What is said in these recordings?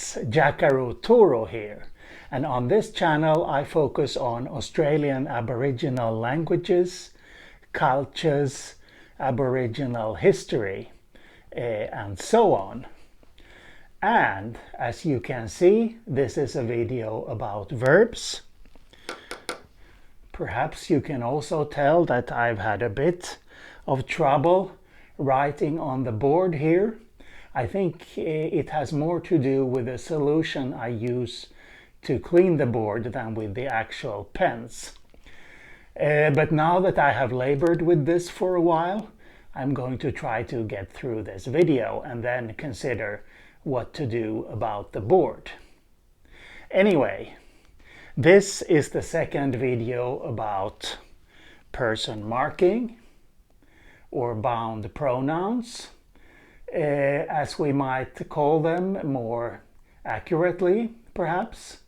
It's Jakaru Turo here, and on this channel I focus on Australian Aboriginal languages, cultures, Aboriginal history, and so on. And as you can see, this is a video about verbs. Perhaps you can also tell that I've had a bit of trouble writing on the board here. I think it has more to do with the solution I use to clean the board than with the actual pens. But now that I have labored with this for a while, I'm going to try to get through this video and then consider what to do about the board. Anyway, this is the second video about person marking, or bound pronouns, as we might call them more accurately, perhaps.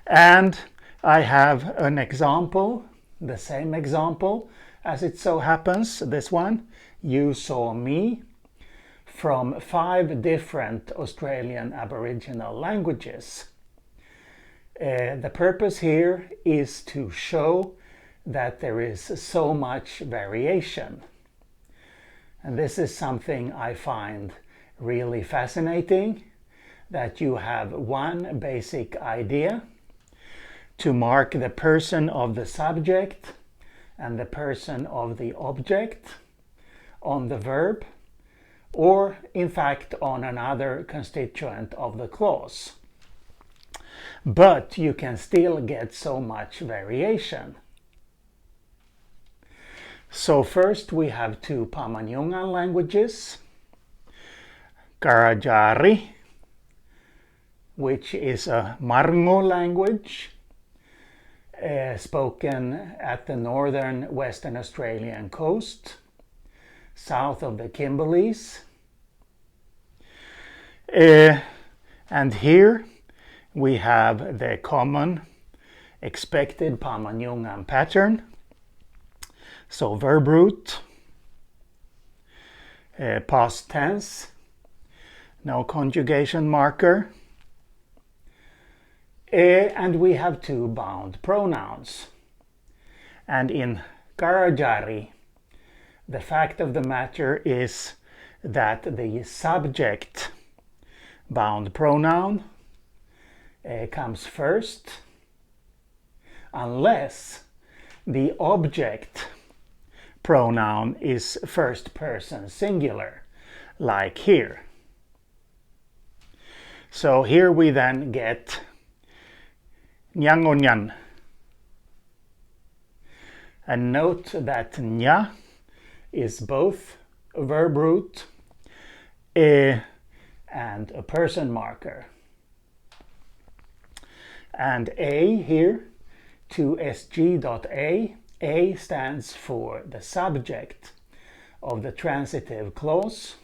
And I have an example, the same example as it so happens, this one, you saw me, from 5 different Australian Aboriginal languages. The purpose here is to show that there is so much variation. And this is something I find really fascinating, that you have one basic idea to mark the person of the subject and the person of the object on the verb, or in fact on another constituent of the clause. But you can still get so much variation. So first we have 2 Pama-Nyungan languages, Karajarri, which is a Marrngu language, spoken at the northern Western Australian coast, south of the Kimberleys. And here we have the common expected Pama-Nyungan pattern. So verb root, past tense, no conjugation marker, and we have 2 bound pronouns. And in Karajarri, the fact of the matter is that the subject bound pronoun comes first, unless the object pronoun is first person singular, like here. So here we then get Gunwinyguan. And note that nya is both a verb root and a person marker. And a here, to sg.a, A stands for the subject of the transitive clause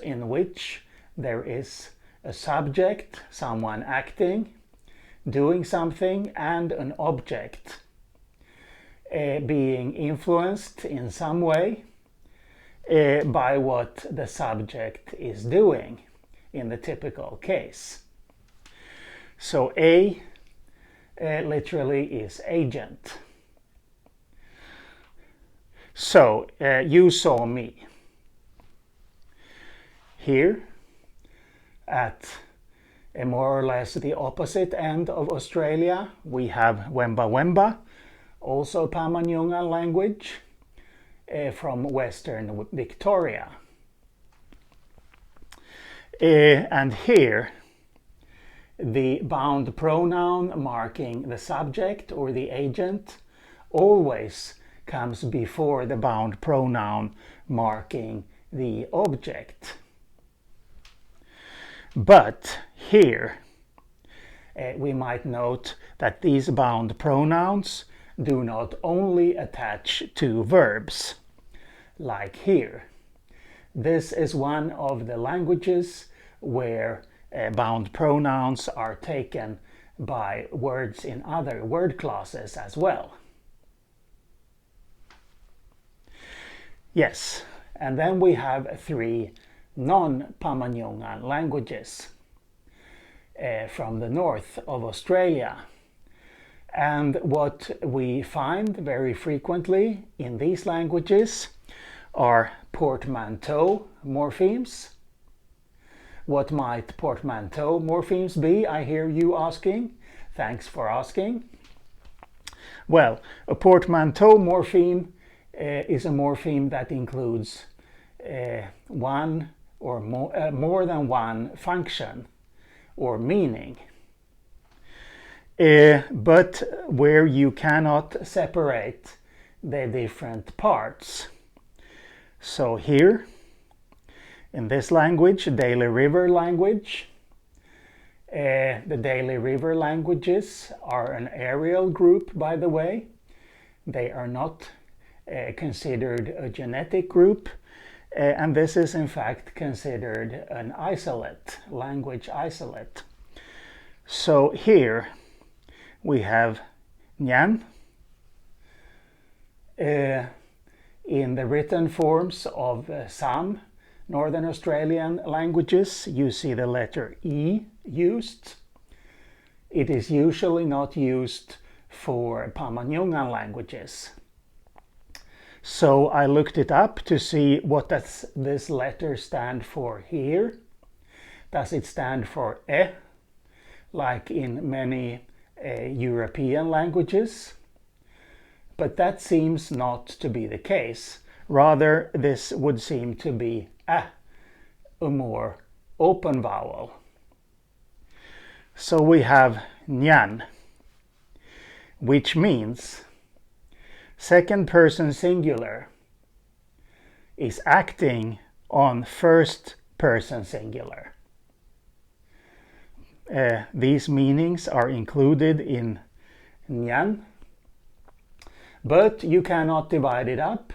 in which there is a subject, someone acting, doing something, and an object being influenced in some way by what the subject is doing in the typical case. So A literally is agent. So you saw me. Here, at more or less the opposite end of Australia, we have Wemba-Wemba, also Pama-Nyungan language, from Western Victoria. And here, the bound pronoun marking the subject or the agent always comes before the bound pronoun marking the object. But here we might note that these bound pronouns do not only attach to verbs, like here. This is one of the languages where bound pronouns are taken by words in other word classes as well. Yes, and then we have 3 non-Pama-Nyungan languages from the north of Australia. And what we find very frequently in these languages are portmanteau morphemes. What might portmanteau morphemes be, I hear you asking? Thanks for asking. Well, a portmanteau morpheme is a morpheme that includes one or more than one function or meaning, but where you cannot separate the different parts. So here, in this language, Daly River language, the Daly River languages are an aerial group, by the way. They are not considered a genetic group, and this is in fact considered an isolate, language isolate. So here we have Nyan. In the written forms of some Northern Australian languages, you see the letter E used. It is usually not used for Pama-Nyungan languages. So I looked it up to see what does this letter stand for here. Does it stand for E, like in many European languages? But that seems not to be the case. Rather, this would seem to be a more open vowel. So we have Nyan, which means second person singular is acting on first person singular. These meanings are included in Nyan, but you cannot divide it up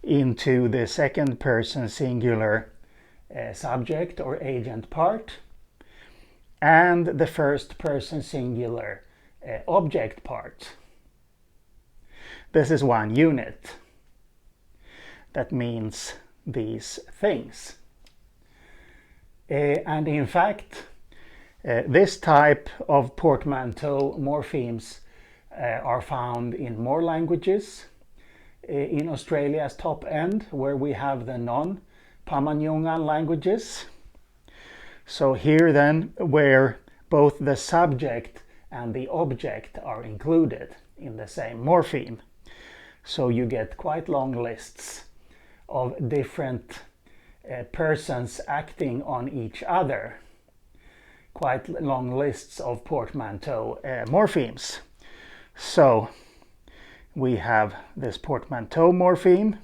into the second person singular subject or agent part and the first person singular object part. This is one unit that means these things. And in fact, this type of portmanteau morphemes are found in more languages. In Australia's top end, where we have the non-Pama-Nyungan languages. So here then, where both the subject and the object are included in the same morpheme. So you get quite long lists of different persons acting on each other. Quite long lists of portmanteau morphemes. So we have this portmanteau morpheme,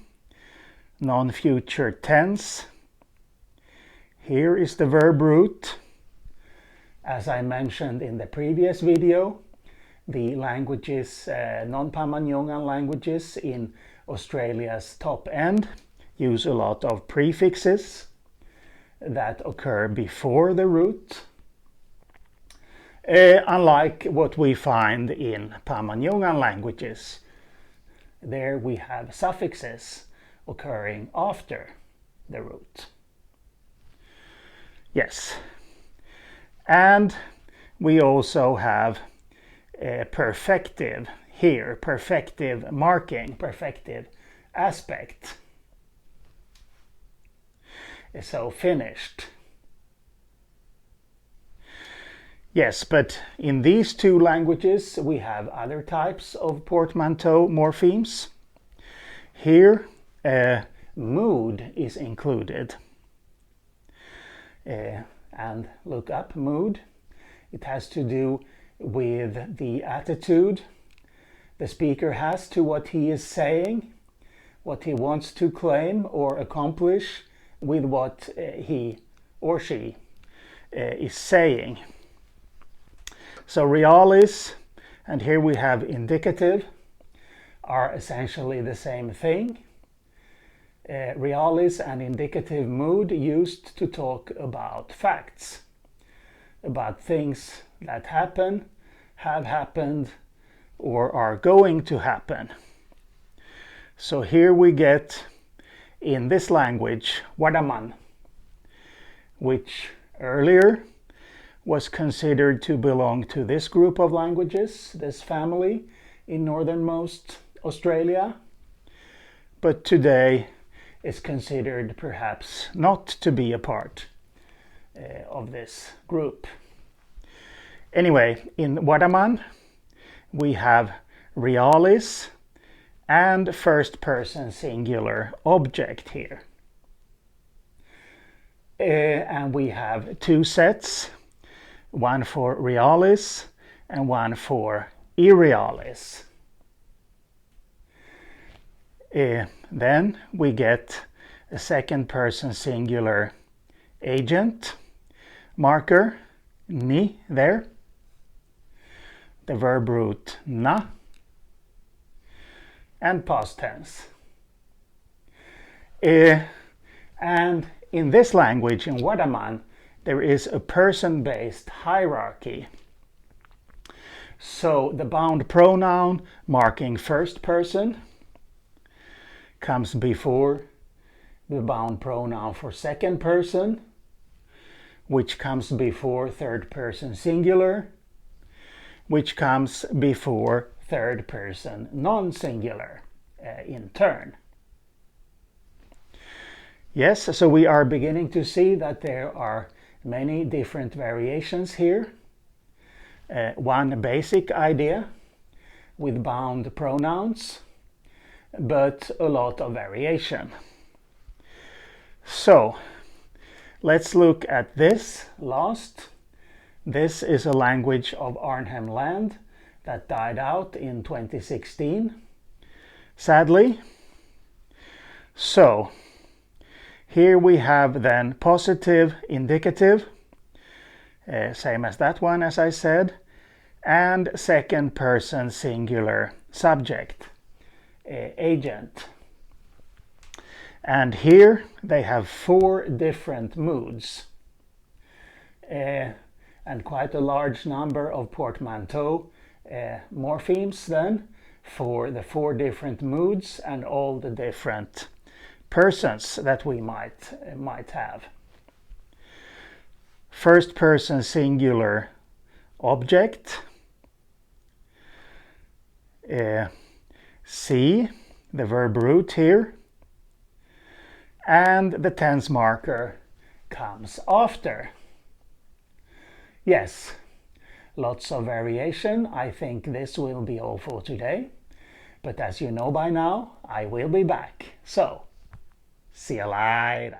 non-future tense. Here is the verb root. As I mentioned in the previous video, the languages, non-Pama-Nyungan languages in Australia's top end use a lot of prefixes that occur before the root. Unlike what we find in Pama-Nyungan languages. There we have suffixes occurring after the root. Yes. And we also have perfective here, perfective marking, perfective aspect. So finished. Yes, but in these two languages we have other types of portmanteau morphemes. Here, mood is included. And look up mood. It has to do with the attitude the speaker has to what he is saying, what he wants to claim or accomplish with what he or she is saying. So realis, and here we have indicative, are essentially the same thing. Realis and indicative mood used to talk about facts, about things that happen, have happened, or are going to happen. So here we get, in this language, Wardaman, which earlier was considered to belong to this group of languages, this family in northernmost Australia, but today is considered perhaps not to be a part of this group. Anyway, in Wardaman we have realis and first person singular object here. And we have two sets, one for realis and one for irrealis. Then we get a second person singular agent marker, ni, there, the verb root na, and past tense. And in this language, in Wardaman, there is a person-based hierarchy. So the bound pronoun marking first person comes before the bound pronoun for second person, which comes before third person singular, which comes before third person non-singular in turn. Yes, so we are beginning to see that there are many different variations here. One basic idea with bound pronouns, but a lot of variation. So let's look at this last. This is a language of Arnhem Land that died out in 2016, sadly. So here we have then positive indicative, same as that one as I said, and second person singular subject, agent. And here they have 4 different moods and quite a large number of portmanteau morphemes then for the 4 different moods and all the different persons that we might have. First person singular object, see the verb root here, and the tense marker comes after. Yes, lots of variation. I think this will be all for today, but as you know by now, I will be back. So, see you later.